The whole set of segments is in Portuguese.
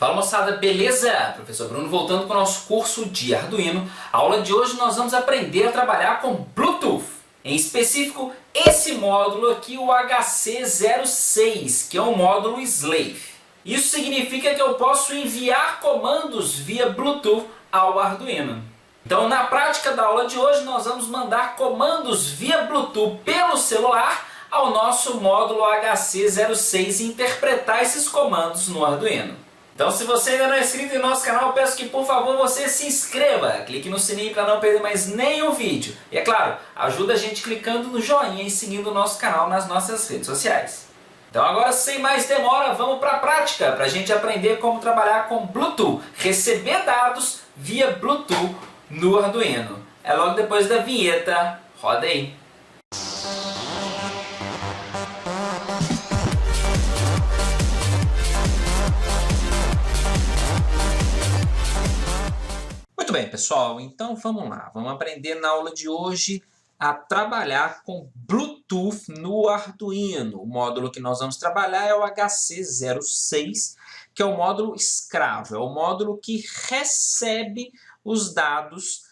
Fala moçada, beleza? Professor Bruno voltando para o nosso curso de Arduino. A aula de hoje nós vamos aprender a trabalhar com Bluetooth. Em específico, esse módulo aqui, o HC06, que é um módulo Slave. Isso significa que eu posso enviar comandos via Bluetooth ao Arduino. Então, na prática da aula de hoje, nós vamos mandar comandos via Bluetooth pelo celular ao nosso módulo HC06 e interpretar esses comandos no Arduino. Então, se você ainda não é inscrito em nosso canal, eu peço que, por favor, você se inscreva. Clique no sininho para não perder mais nenhum vídeo. E, é claro, ajuda a gente clicando no joinha e seguindo o nosso canal nas nossas redes sociais. Então, agora, sem mais demora, vamos para a prática, para a gente aprender como trabalhar com Bluetooth, receber dados via Bluetooth no Arduino. É logo depois da vinheta. Roda aí! Muito bem, pessoal, então vamos lá. Vamos aprender na aula de hoje a trabalhar com Bluetooth no Arduino. O módulo que nós vamos trabalhar é o HC06, que é o módulo escravo, é o módulo que recebe os dados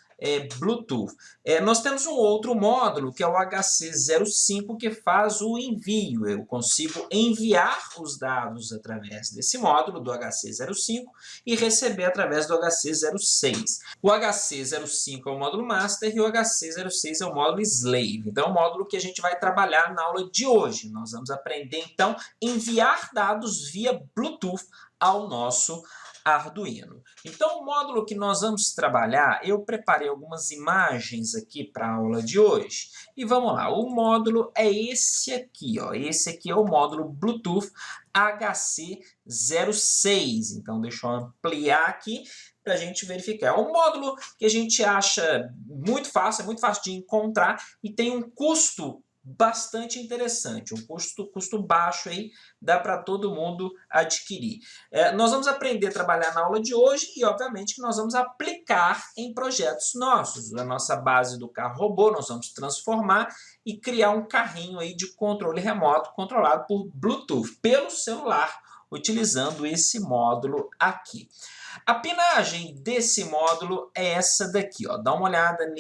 Bluetooth. Nós temos um outro módulo, que é o HC05, que faz o envio. Eu consigo enviar os dados através desse módulo, do HC05, e receber através do HC06. O HC05 é o módulo Master e o HC06 é o módulo Slave. Então, é o módulo que a gente vai trabalhar na aula de hoje. Nós vamos aprender, então, enviar dados via Bluetooth ao nosso Arduino. Então, o módulo que nós vamos trabalhar, eu preparei algumas imagens aqui para a aula de hoje. E vamos lá, o módulo é esse aqui, ó. Esse aqui é o módulo Bluetooth HC06. Então, deixa eu ampliar aqui para a gente verificar. É um módulo que a gente acha muito fácil, é muito fácil de encontrar e tem um custo bastante interessante, um custo baixo aí, dá para todo mundo adquirir. Nós vamos aprender a trabalhar na aula de hoje e, obviamente, que nós vamos aplicar em projetos nossos. A nossa base do carro robô, nós vamos transformar e criar um carrinho aí de controle remoto controlado por Bluetooth, pelo celular, utilizando esse módulo aqui. A pinagem desse módulo é essa daqui, ó. Dá uma olhada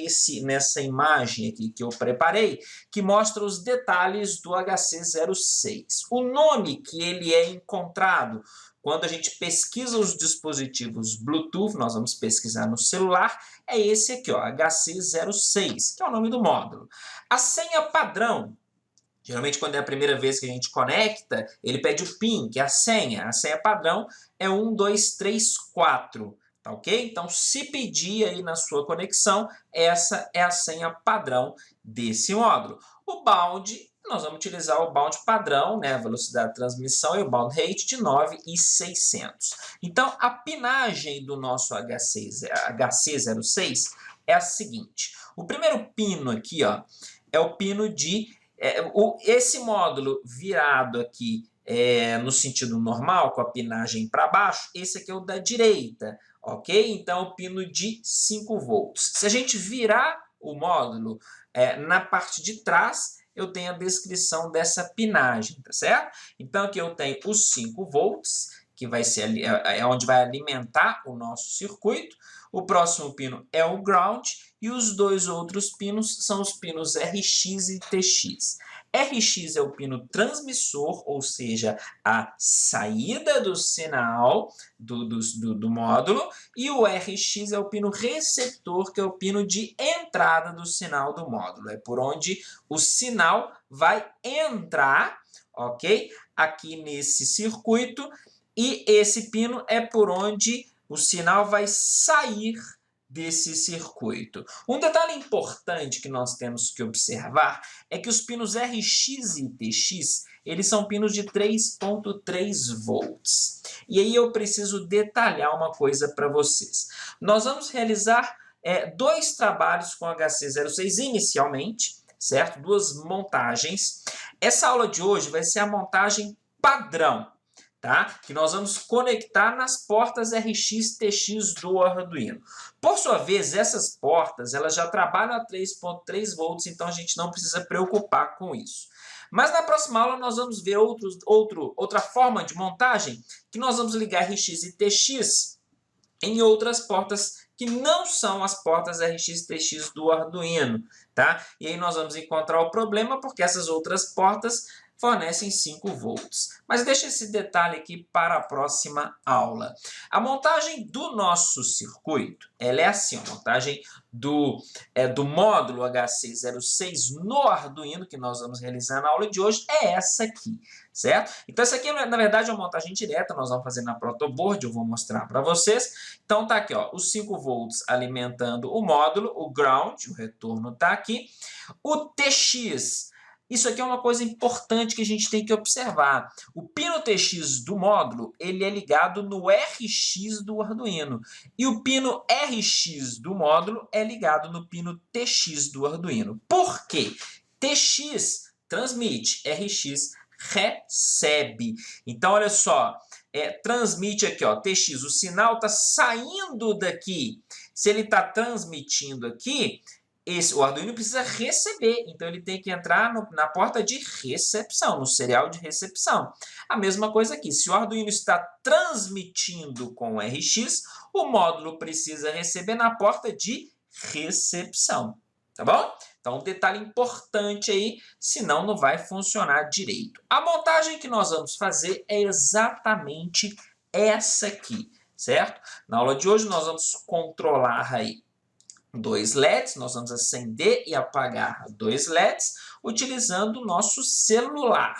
nessa imagem aqui que eu preparei, que mostra os detalhes do HC06. O nome que ele é encontrado quando a gente pesquisa os dispositivos Bluetooth, nós vamos pesquisar no celular, é esse aqui, ó, HC06, que é o nome do módulo. A senha padrão, geralmente, quando é a primeira vez que a gente conecta, ele pede o PIN, que é a senha. A senha padrão é 1234, tá ok? Então, se pedir aí na sua conexão, essa é a senha padrão desse módulo. O bound, nós vamos utilizar o bound padrão, né, a velocidade de transmissão e o bound rate de 9.600. Então, a pinagem do nosso HC06 é a seguinte. O primeiro pino aqui, ó, é o pino de... esse módulo virado aqui no sentido normal, com a pinagem para baixo, esse aqui é o da direita, ok? Então, o pino de 5 volts. Se a gente virar o módulo na parte de trás, eu tenho a descrição dessa pinagem, tá certo? Então, aqui eu tenho os 5 volts, que vai ser onde vai alimentar o nosso circuito. O próximo pino é o ground e os dois outros pinos são os pinos RX e TX. RX é o pino transmissor, ou seja, a saída do sinal do módulo, e o RX é o pino receptor, que é o pino de entrada do sinal do módulo. É por onde o sinal vai entrar, ok? Aqui nesse circuito, e esse pino é por onde o sinal vai sair desse circuito. Um detalhe importante que nós temos que observar é que os pinos RX e TX, eles são pinos de 3.3 volts. E aí eu preciso detalhar uma coisa para vocês. Nós vamos realizar dois trabalhos com HC06 inicialmente, certo? Duas montagens. Essa aula de hoje vai ser a montagem padrão, tá? Que nós vamos conectar nas portas RX TX do Arduino. Por sua vez, essas portas elas já trabalham a 3.3 volts, então a gente não precisa preocupar com isso. Mas na próxima aula nós vamos ver outra forma de montagem, que nós vamos ligar RX e TX em outras portas que não são as portas RX e TX do Arduino, tá? E aí nós vamos encontrar o problema porque essas outras portas fornecem 5 volts. Mas deixa esse detalhe aqui para a próxima aula. A montagem do nosso circuito, ela é assim, a montagem do módulo HC06 no Arduino, que nós vamos realizar na aula de hoje, é essa aqui, certo? Então essa aqui, na verdade, é uma montagem direta, nós vamos fazer na protoboard, eu vou mostrar para vocês. Então tá aqui, ó, os 5 volts alimentando o módulo, o ground, o retorno tá aqui. O TX, isso aqui é uma coisa importante que a gente tem que observar. O pino TX do módulo, ele é ligado no RX do Arduino. E o pino RX do módulo é ligado no pino TX do Arduino. Por quê? TX transmite, RX recebe. Então, olha só, transmite aqui, ó, TX, o sinal está saindo daqui. Se ele está transmitindo aqui, o Arduino precisa receber, então ele tem que entrar na porta de recepção, no serial de recepção. A mesma coisa aqui, se o Arduino está transmitindo com o RX, o módulo precisa receber na porta de recepção, tá bom? Então, um detalhe importante aí, senão não vai funcionar direito. A montagem que nós vamos fazer é exatamente essa aqui, certo? Na aula de hoje nós vamos controlar aí 2 LEDs, nós vamos acender e apagar 2 LEDs utilizando o nosso celular.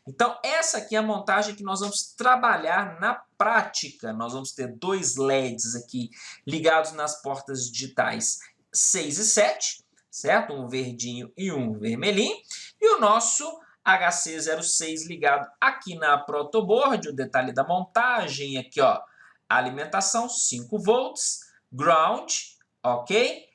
Então, essa aqui é a montagem que nós vamos trabalhar na prática. Nós vamos ter 2 LEDs aqui ligados nas portas digitais 6 e 7, certo? Um verdinho e um vermelhinho. E o nosso HC06 ligado aqui na protoboard, o detalhe da montagem aqui, ó, alimentação 5 volts, ground, ok?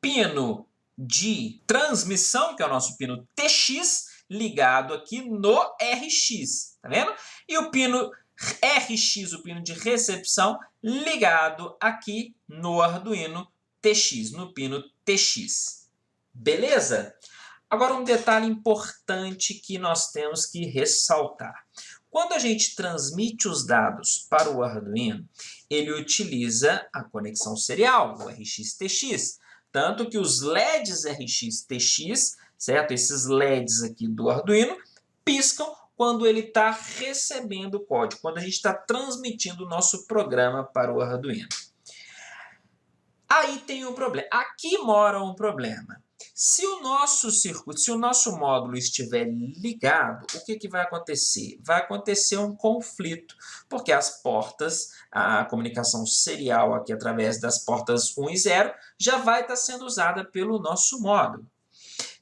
Pino de transmissão, que é o nosso pino TX, ligado aqui no RX, tá vendo? E o pino RX, o pino de recepção, ligado aqui no Arduino TX, no pino TX. Beleza? Agora um detalhe importante que nós temos que ressaltar. Quando a gente transmite os dados para o Arduino, ele utiliza a conexão serial, o RX-TX. Tanto que os LEDs RX-TX, certo? Esses LEDs aqui do Arduino, piscam quando ele está recebendo o código, quando a gente está transmitindo o nosso programa para o Arduino. Aí tem um problema. Aqui mora um problema. Se o nosso circuito, se o nosso módulo estiver ligado, o que vai acontecer? Vai acontecer um conflito, porque as portas, a comunicação serial aqui através das portas 1 e 0, já vai estar sendo usada pelo nosso módulo.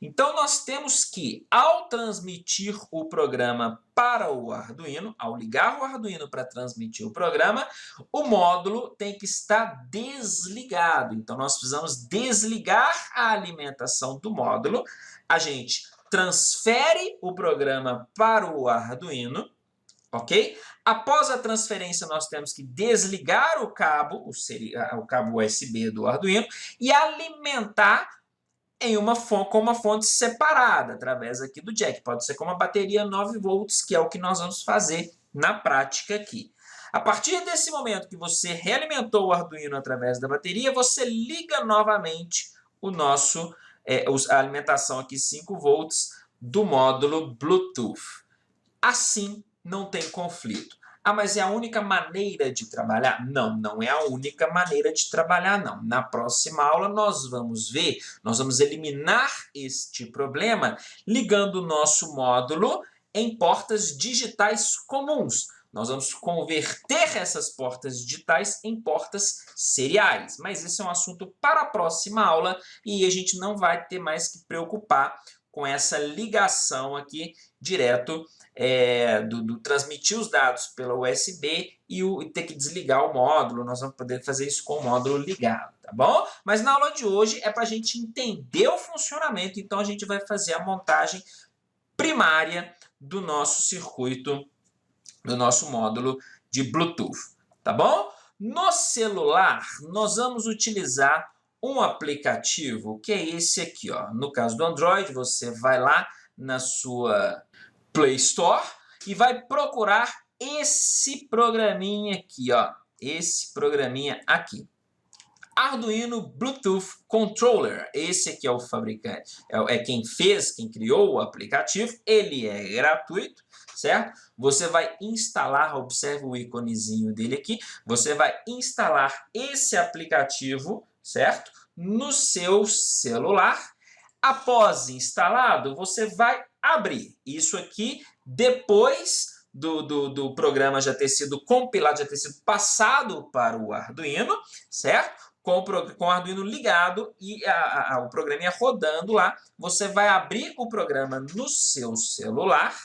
Então, nós temos que, ao transmitir o programa para o Arduino, ao ligar o Arduino para transmitir o programa, o módulo tem que estar desligado. Então, nós precisamos desligar a alimentação do módulo. A gente transfere o programa para o Arduino, ok? Após a transferência, nós temos que desligar o cabo USB do Arduino e alimentar com uma fonte separada, através aqui do jack. Pode ser com uma bateria 9 volts, que é o que nós vamos fazer na prática aqui. A partir desse momento que você realimentou o Arduino através da bateria, você liga novamente a alimentação aqui 5 volts do módulo Bluetooth. Assim, não tem conflito. Ah, mas é a única maneira de trabalhar? Não, não é a única maneira de trabalhar, não. Na próxima aula nós vamos eliminar este problema ligando o nosso módulo em portas digitais comuns. Nós vamos converter essas portas digitais em portas seriais. Mas esse é um assunto para a próxima aula e a gente não vai ter mais que preocupar com essa ligação aqui direto do transmitir os dados pela USB e ter que desligar o módulo. Nós vamos poder fazer isso com o módulo ligado, tá bom? Mas na aula de hoje é para a gente entender o funcionamento, então a gente vai fazer a montagem primária do nosso circuito, do nosso módulo de Bluetooth, tá bom? No celular, nós vamos utilizar um aplicativo que é esse aqui, ó. No caso do Android, você vai lá na sua Play Store e vai procurar esse programinha aqui, ó. Esse programinha aqui. Arduino Bluetooth Controller. Esse aqui é o fabricante, quem fez, quem criou o aplicativo. Ele é gratuito, certo? Você vai instalar, observe o íconezinho dele aqui, você vai instalar esse aplicativo, certo? No seu celular. Após instalado, você vai abrir. Isso aqui depois do programa já ter sido compilado, já ter sido passado para o Arduino, certo? Com o Arduino ligado e o programinha rodando lá, você vai abrir o programa no seu celular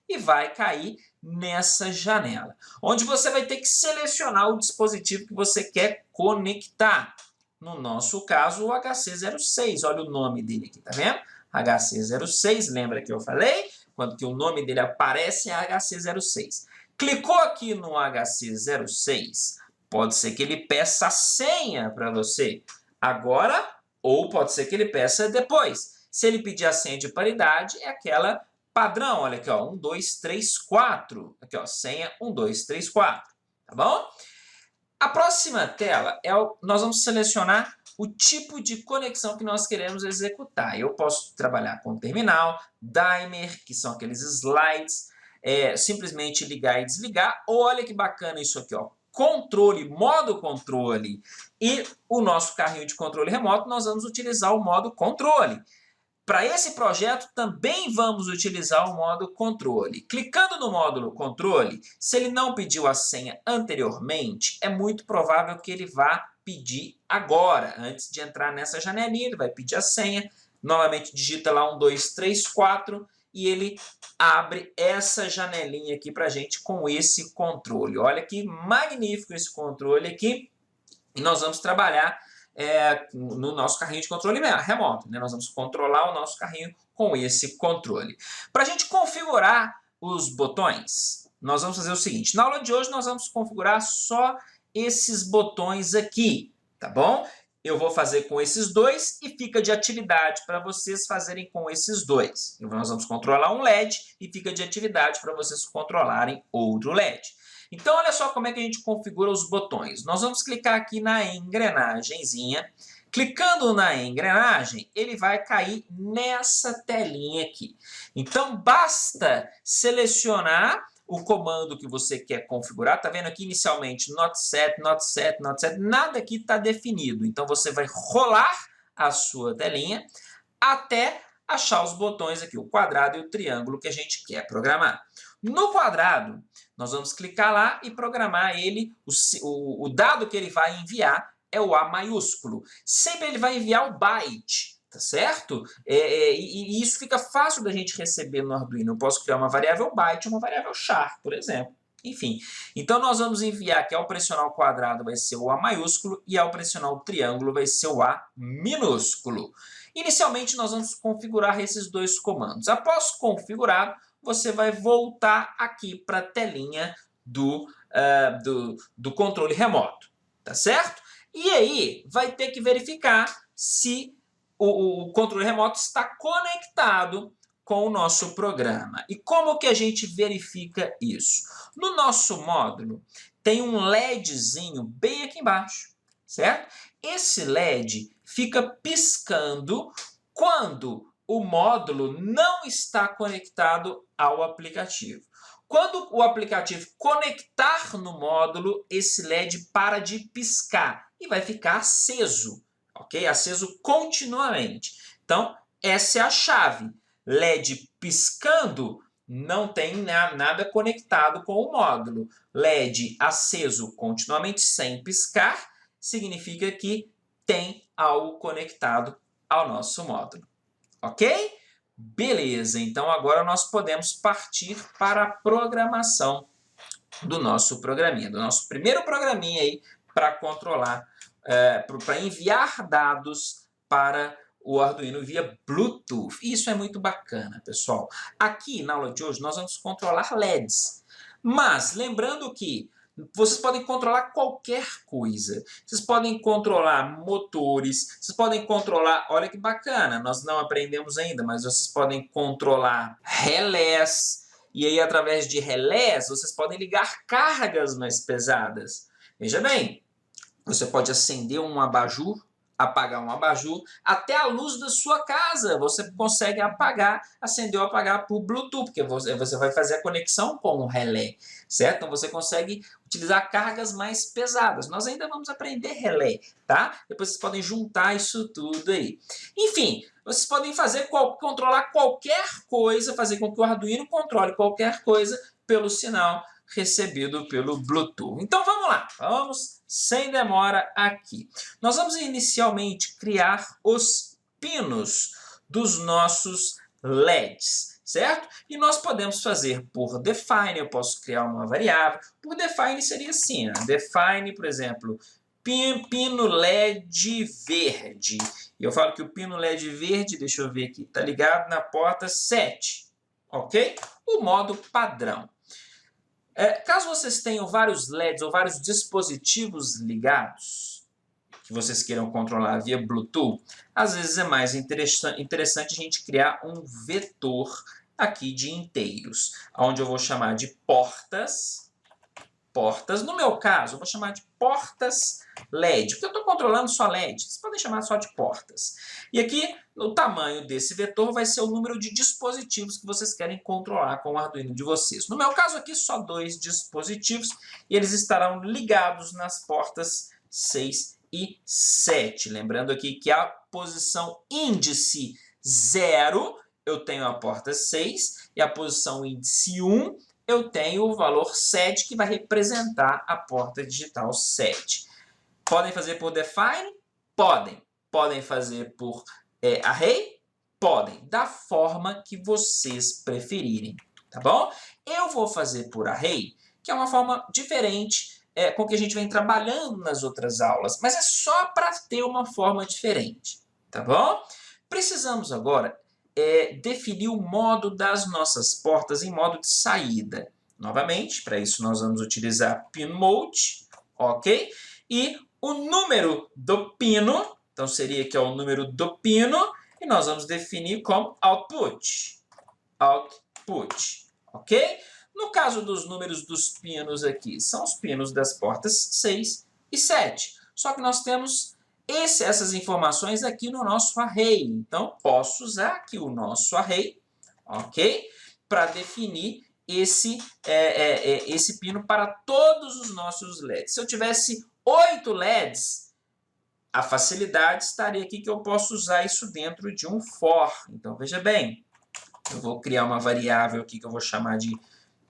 e vai cair nessa janela, onde você vai ter que selecionar o dispositivo que você quer conectar. No nosso caso, o HC06, olha o nome dele aqui, tá vendo? HC06, lembra que eu falei? Quando que o nome dele aparece é HC06. Clicou aqui no HC06, pode ser que ele peça a senha para você agora, ou pode ser que ele peça depois. Se ele pedir a senha de paridade, é aquela padrão, olha aqui, ó, 1, 2, 3, 4. Aqui, ó, senha 1, 2, 3, 4, tá bom? A próxima tela, nós vamos selecionar o tipo de conexão que nós queremos executar. Eu posso trabalhar com terminal, dimer, que são aqueles slides, simplesmente ligar e desligar. Olha que bacana isso aqui, ó. Controle, modo controle e o nosso carrinho de controle remoto, nós vamos utilizar o modo controle. Para esse projeto, também vamos utilizar o modo controle. Clicando no módulo controle, se ele não pediu a senha anteriormente, é muito provável que ele vá pedir agora. Antes de entrar nessa janelinha, ele vai pedir a senha. Novamente, digita lá 1, 2, 3, 4 e ele abre essa janelinha aqui para a gente com esse controle. Olha que magnífico esse controle aqui. E nós vamos trabalhar no nosso carrinho de controle remoto, né? Nós vamos controlar o nosso carrinho com esse controle. Para a gente configurar os botões, nós vamos fazer o seguinte. Na aula de hoje, nós vamos configurar só esses botões aqui, tá bom? Eu vou fazer com esses dois e fica de atividade para vocês fazerem com esses dois. Nós vamos controlar um LED e fica de atividade para vocês controlarem outro LED. Então, olha só como é que a gente configura os botões. Nós vamos clicar aqui na engrenagemzinha. Clicando na engrenagem, ele vai cair nessa telinha aqui. Então, basta selecionar o comando que você quer configurar. Tá vendo aqui inicialmente not set, not set, not set. Nada aqui está definido. Então, você vai rolar a sua telinha até achar os botões aqui, o quadrado e o triângulo que a gente quer programar. No quadrado, nós vamos clicar lá e programar ele, o dado que ele vai enviar é o A maiúsculo. Sempre ele vai enviar o byte, tá certo? E isso fica fácil da gente receber no Arduino. Eu posso criar uma variável byte e uma variável char, por exemplo. Enfim, então nós vamos enviar que ao pressionar o quadrado vai ser o A maiúsculo e ao pressionar o triângulo vai ser o A minúsculo. Inicialmente nós vamos configurar esses dois comandos. Após configurado, você vai voltar aqui para a telinha do controle remoto, tá certo? E aí vai ter que verificar se o controle remoto está conectado com o nosso programa. E como que a gente verifica isso? No nosso módulo tem um LEDzinho bem aqui embaixo, certo? Esse LED fica piscando quando o módulo não está conectado ao aplicativo. Quando o aplicativo conectar no módulo, esse LED para de piscar e vai ficar aceso, ok? Aceso continuamente. Então, essa é a chave. LED piscando, não tem nada conectado com o módulo. LED aceso continuamente sem piscar, significa que tem algo conectado ao nosso módulo. Ok? Beleza, então agora nós podemos partir para a programação do nosso programinha, do nosso primeiro programinha aí para controlar, para enviar dados para o Arduino via Bluetooth. Isso é muito bacana, pessoal. Aqui na aula de hoje nós vamos controlar LEDs, mas lembrando que Vocês podem controlar qualquer coisa. Vocês podem controlar motores, vocês podem controlar, olha que bacana, nós não aprendemos ainda, mas vocês podem controlar relés, e aí através de relés vocês podem ligar cargas mais pesadas. Veja bem, você pode acender um abajur, apagar um abajur, até a luz da sua casa você consegue apagar, acender ou apagar por Bluetooth, porque você vai fazer a conexão com o relé, certo? Então você consegue utilizar cargas mais pesadas. Nós ainda vamos aprender relé, tá? Depois vocês podem juntar isso tudo aí. Enfim, vocês podem controlar qualquer coisa, fazer com que o Arduino controle qualquer coisa pelo sinal recebido pelo Bluetooth. Então vamos lá, vamos sem demora aqui. Nós vamos inicialmente criar os pinos dos nossos LEDs, certo? E nós podemos fazer por define, eu posso criar uma variável. Por define seria assim, ó, define, por exemplo, pino LED verde. E eu falo que o pino LED verde, deixa eu ver aqui, está ligado na porta 7, ok? O modo padrão. Caso vocês tenham vários LEDs ou vários dispositivos ligados, que vocês queiram controlar via Bluetooth, às vezes é mais interessante a gente criar um vetor aqui de inteiros, onde eu vou chamar de portas. No meu caso, eu vou chamar de portas LED, porque eu estou controlando só LED, vocês podem chamar só de portas. E aqui, o tamanho desse vetor vai ser o número de dispositivos que vocês querem controlar com o Arduino de vocês. No meu caso aqui, só 2 dispositivos, e eles estarão ligados nas portas 6 e 7. Lembrando aqui que a posição índice 0, eu tenho a porta 6, e a posição índice 1, eu tenho o valor 7, que vai representar a porta digital 7. Podem fazer por define? Podem. Podem fazer por array? Podem. Da forma que vocês preferirem, tá bom? Eu vou fazer por array, que é uma forma diferente com que a gente vem trabalhando nas outras aulas, mas é só para ter uma forma diferente, tá bom? Precisamos agora definir o modo das nossas portas em modo de saída. Novamente, para isso nós vamos utilizar pin mode, ok? E o número do pino, então seria aqui o número do pino, e nós vamos definir como output, ok? No caso dos números dos pinos aqui, são os pinos das portas 6 e 7, só que nós temos essas informações aqui no nosso array. Então, posso usar aqui o nosso array, ok? Para definir esse pino para todos os nossos LEDs. Se eu tivesse 8 LEDs, a facilidade estaria aqui que eu posso usar isso dentro de um for. Então, veja bem, eu vou criar uma variável aqui que eu vou chamar de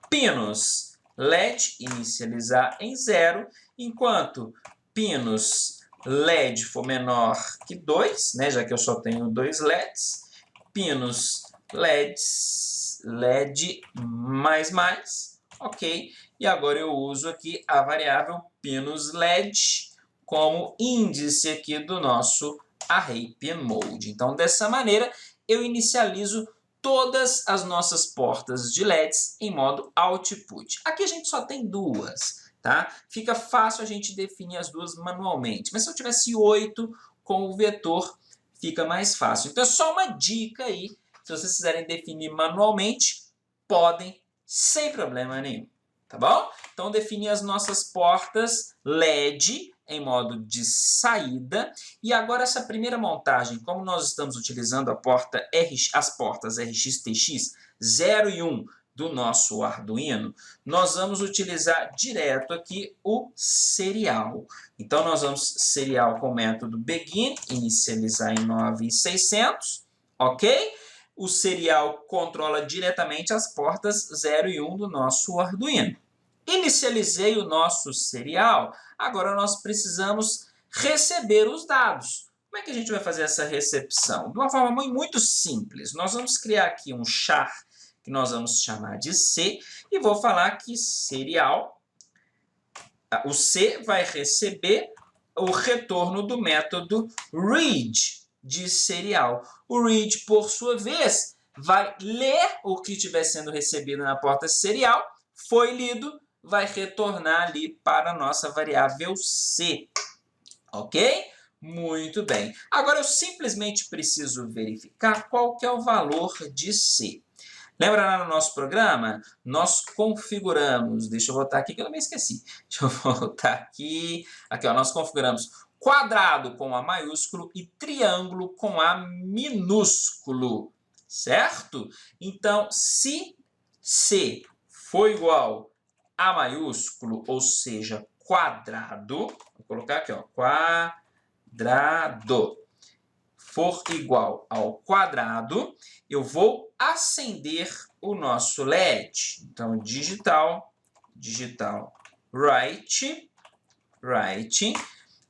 pinos LED, inicializar em 0, enquanto pinos LED for menor que 2, né, já que eu só tenho 2 LEDs, pinos LED mais, ok? E agora eu uso aqui a variável pinos LED como índice aqui do nosso array pinMode. Então, dessa maneira, eu inicializo todas as nossas portas de LEDs em modo output. Aqui a gente só tem 2. Tá? Fica fácil a gente definir as duas manualmente, mas se eu tivesse 8 com o vetor, fica mais fácil. Então é só uma dica aí, se vocês quiserem definir manualmente, podem, sem problema nenhum, tá bom? Então definir as nossas portas LED em modo de saída, e agora essa primeira montagem, como nós estamos utilizando as portas RX-TX 0 e 1, do nosso Arduino, nós vamos utilizar direto aqui o serial. Então, nós vamos serial com o método begin, inicializar em 9600, ok? O serial controla diretamente as portas 0 e 1 do nosso Arduino. Inicializei o nosso serial, agora nós precisamos receber os dados. Como é que a gente vai fazer essa recepção? De uma forma muito simples. Nós vamos criar aqui um char que nós vamos chamar de C, e vou falar que serial, o C vai receber o retorno do método read de serial. O read, por sua vez, vai ler o que estiver sendo recebido na porta serial, foi lido, vai retornar ali para a nossa variável C. Ok? Muito bem. Agora eu simplesmente preciso verificar qual que é o valor de C. Lembra lá no nosso programa? Nós configuramos, deixa eu voltar aqui que eu não me esqueci. Deixa eu voltar aqui. Aqui, ó, nós configuramos quadrado com A maiúsculo e triângulo com A minúsculo, certo? Então, se C for igual a maiúsculo, ou seja, quadrado, vou colocar aqui, ó, quadrado, for igual ao quadrado, eu vou acender o nosso LED. Então, digital, right,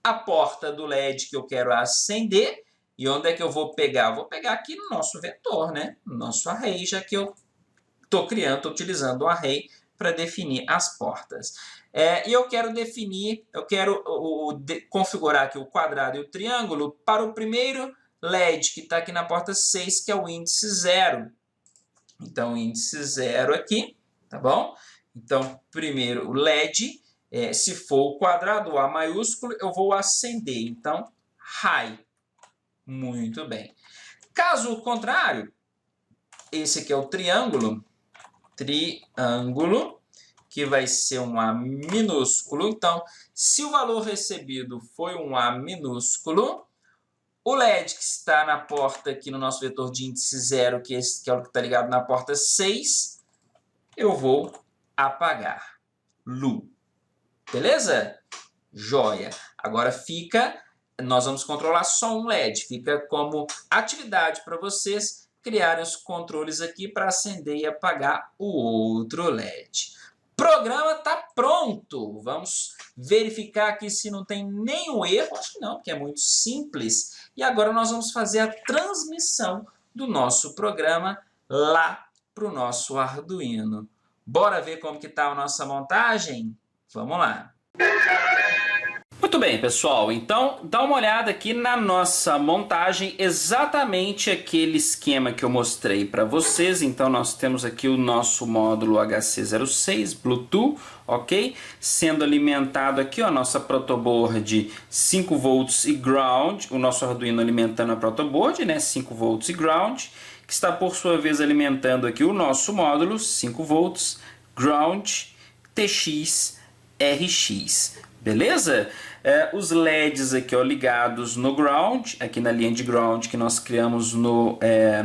a porta do LED que eu quero acender. E onde é que eu vou pegar? Vou pegar aqui no nosso vetor, né? No nosso array, já que eu estou utilizando o array para definir as portas. E eu quero definir, configurar aqui o quadrado e o triângulo para o primeiro LED que está aqui na porta 6, que é o índice 0. Então, índice 0 aqui, tá bom? Então, primeiro o LED, se for o quadrado, o A maiúsculo, eu vou acender. Então, high. Muito bem. Caso contrário, esse aqui é o triângulo, que vai ser um A minúsculo. Então, se o valor recebido foi um A minúsculo, o LED que está na porta aqui no nosso vetor de índice 0, que é o que está ligado na porta 6, eu vou apagar. Lu. Beleza? Joia. Agora nós vamos controlar só um LED. Fica como atividade para vocês criarem os controles aqui para acender e apagar o outro LED. Programa está pronto. Vamos verificar aqui se não tem nenhum erro. Acho que não, porque é muito simples. E agora nós vamos fazer a transmissão do nosso programa lá para o nosso Arduino. Bora ver como que está a nossa montagem? Vamos lá. Muito bem, pessoal. Então, dá uma olhada aqui na nossa montagem, exatamente aquele esquema que eu mostrei para vocês. Então, nós temos aqui o nosso módulo HC06 Bluetooth, ok? Sendo alimentado aqui, ó, a nossa protoboard 5 volts e ground, o nosso Arduino alimentando a protoboard, né, 5 volts e ground, que está por sua vez alimentando aqui o nosso módulo 5 volts, ground, TX, RX. Beleza? Os LEDs aqui, ó, ligados no ground, aqui na linha de ground que nós criamos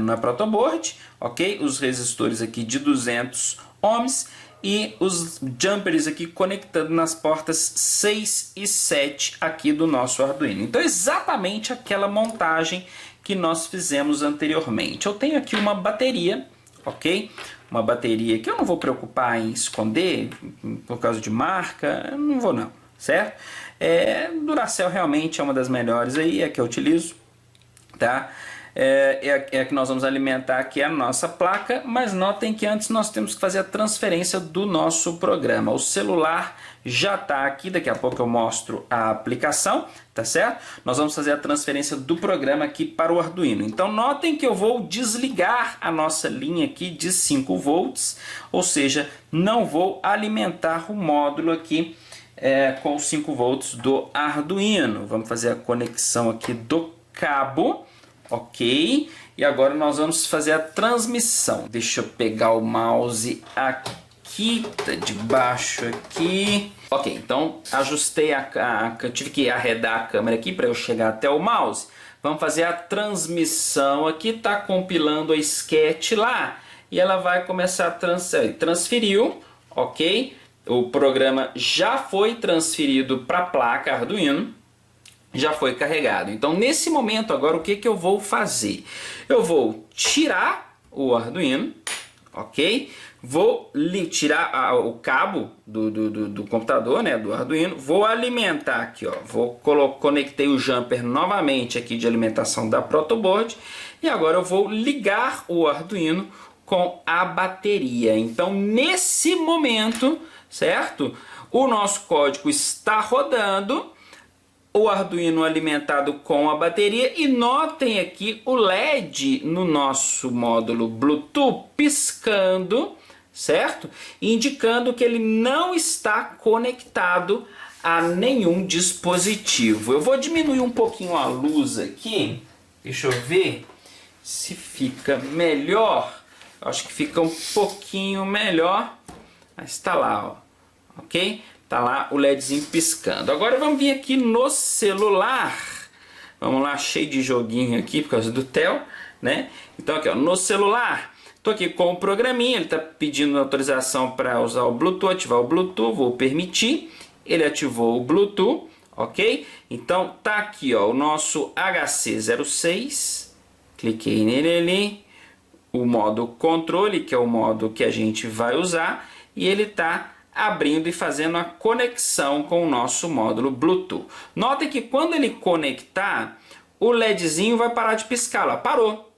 na protoboard, ok? Os resistores aqui de 200 ohms e os jumpers aqui conectando nas portas 6 e 7 aqui do nosso Arduino. Então, exatamente aquela montagem que nós fizemos anteriormente. Eu tenho aqui uma bateria, ok? Uma bateria que eu não vou preocupar em esconder por causa de marca, eu não vou não, certo? Duracell realmente é uma das melhores aí, é a que eu utilizo, tá? É a que nós vamos alimentar aqui a nossa placa, mas notem que antes nós temos que fazer a transferência do nosso programa. O celular já está aqui, daqui a pouco eu mostro a aplicação, tá certo? Nós vamos fazer a transferência do programa aqui para o Arduino. Então notem que eu vou desligar a nossa linha aqui de 5 volts, ou seja, não vou alimentar o módulo aqui com 5 volts do Arduino. Vamos fazer a conexão aqui do cabo, ok? E agora nós vamos fazer a transmissão. Deixa eu pegar o mouse aqui, tá de baixo aqui. Ok, então ajustei eu tive que arredar a câmera aqui para eu chegar até o mouse. Vamos fazer a transmissão aqui, tá compilando a sketch lá e ela vai começar a transferiu, ok? O programa já foi transferido para a placa Arduino, já foi carregado. Então, nesse momento agora, o que eu vou fazer? Eu vou tirar o Arduino, ok? Vou tirar o cabo do computador, né, do Arduino. Vou alimentar aqui, ó. Conectei o jumper novamente aqui de alimentação da protoboard. E agora eu vou ligar o Arduino com a bateria. Então, nesse momento, certo? O nosso código está rodando, o Arduino alimentado com a bateria, e notem aqui o LED no nosso módulo Bluetooth piscando, certo? Indicando que ele não está conectado a nenhum dispositivo. Eu vou diminuir um pouquinho a luz aqui, deixa eu ver se fica melhor. Eu acho que fica um pouquinho melhor, mas está lá, ó. Ok? Tá lá o LEDzinho piscando. Agora vamos vir aqui no celular. Vamos lá, cheio de joguinho aqui por causa do Theo, né? Então aqui, ó, no celular, tô aqui com o programinha, ele tá pedindo autorização para usar o Bluetooth, ativar o Bluetooth, vou permitir. Ele ativou o Bluetooth, ok? Então tá aqui, ó, o nosso HC06. Cliquei nele ali, o modo controle, que é o modo que a gente vai usar, e ele tá abrindo e fazendo a conexão com o nosso módulo Bluetooth. Notem que quando ele conectar, o LEDzinho vai parar de piscar. Lá, parou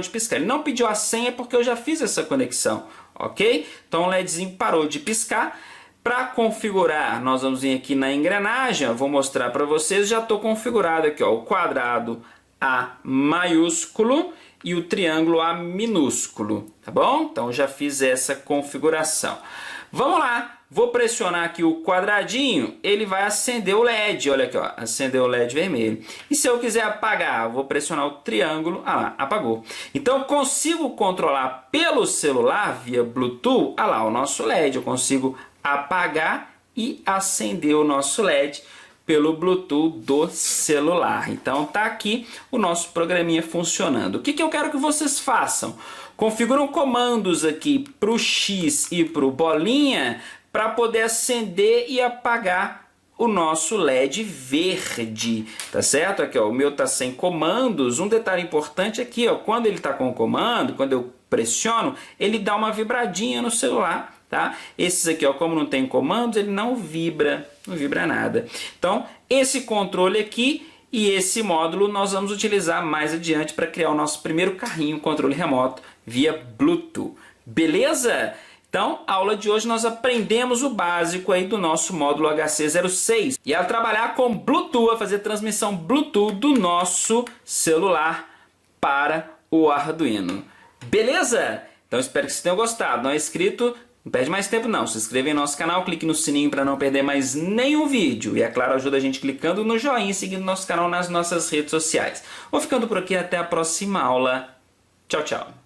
de piscar. Ele não pediu a senha porque eu já fiz essa conexão, ok? Então o LEDzinho parou de piscar. Para configurar, nós vamos vir aqui na engrenagem, eu vou mostrar para vocês, já estou configurado aqui, ó, o quadrado A maiúsculo e o triângulo A minúsculo, tá bom? Então já fiz essa configuração. Vamos lá, vou pressionar aqui o quadradinho, ele vai acender o LED, olha aqui, ó, acendeu o LED vermelho. E se eu quiser apagar, eu vou pressionar o triângulo, ah lá, apagou. Então eu consigo controlar pelo celular, via Bluetooth, ah lá, o nosso LED, eu consigo apagar e acender o nosso LED pelo Bluetooth do celular. Então tá aqui o nosso programinha funcionando. O que eu quero que vocês façam? Configuram comandos aqui para o X e para o bolinha para poder acender e apagar o nosso LED verde, tá certo? Aqui, ó, o meu tá sem comandos. Um detalhe importante aqui, ó, quando ele tá com comando, quando eu pressiono, ele dá uma vibradinha no celular, tá? Esses aqui, ó, como não tem comandos, ele não vibra nada. Então, esse controle aqui e esse módulo nós vamos utilizar mais adiante para criar o nosso primeiro carrinho controle remoto via Bluetooth. Beleza? Então, a aula de hoje nós aprendemos o básico aí do nosso módulo HC06 e a trabalhar com Bluetooth, a fazer transmissão Bluetooth do nosso celular para o Arduino. Beleza? Então, espero que vocês tenham gostado. Não é inscrito? Não perde mais tempo não, se inscreva em nosso canal, clique no sininho para não perder mais nenhum vídeo. E é claro, ajuda a gente clicando no joinha e seguindo nosso canal nas nossas redes sociais. Vou ficando por aqui, até a próxima aula. Tchau, tchau.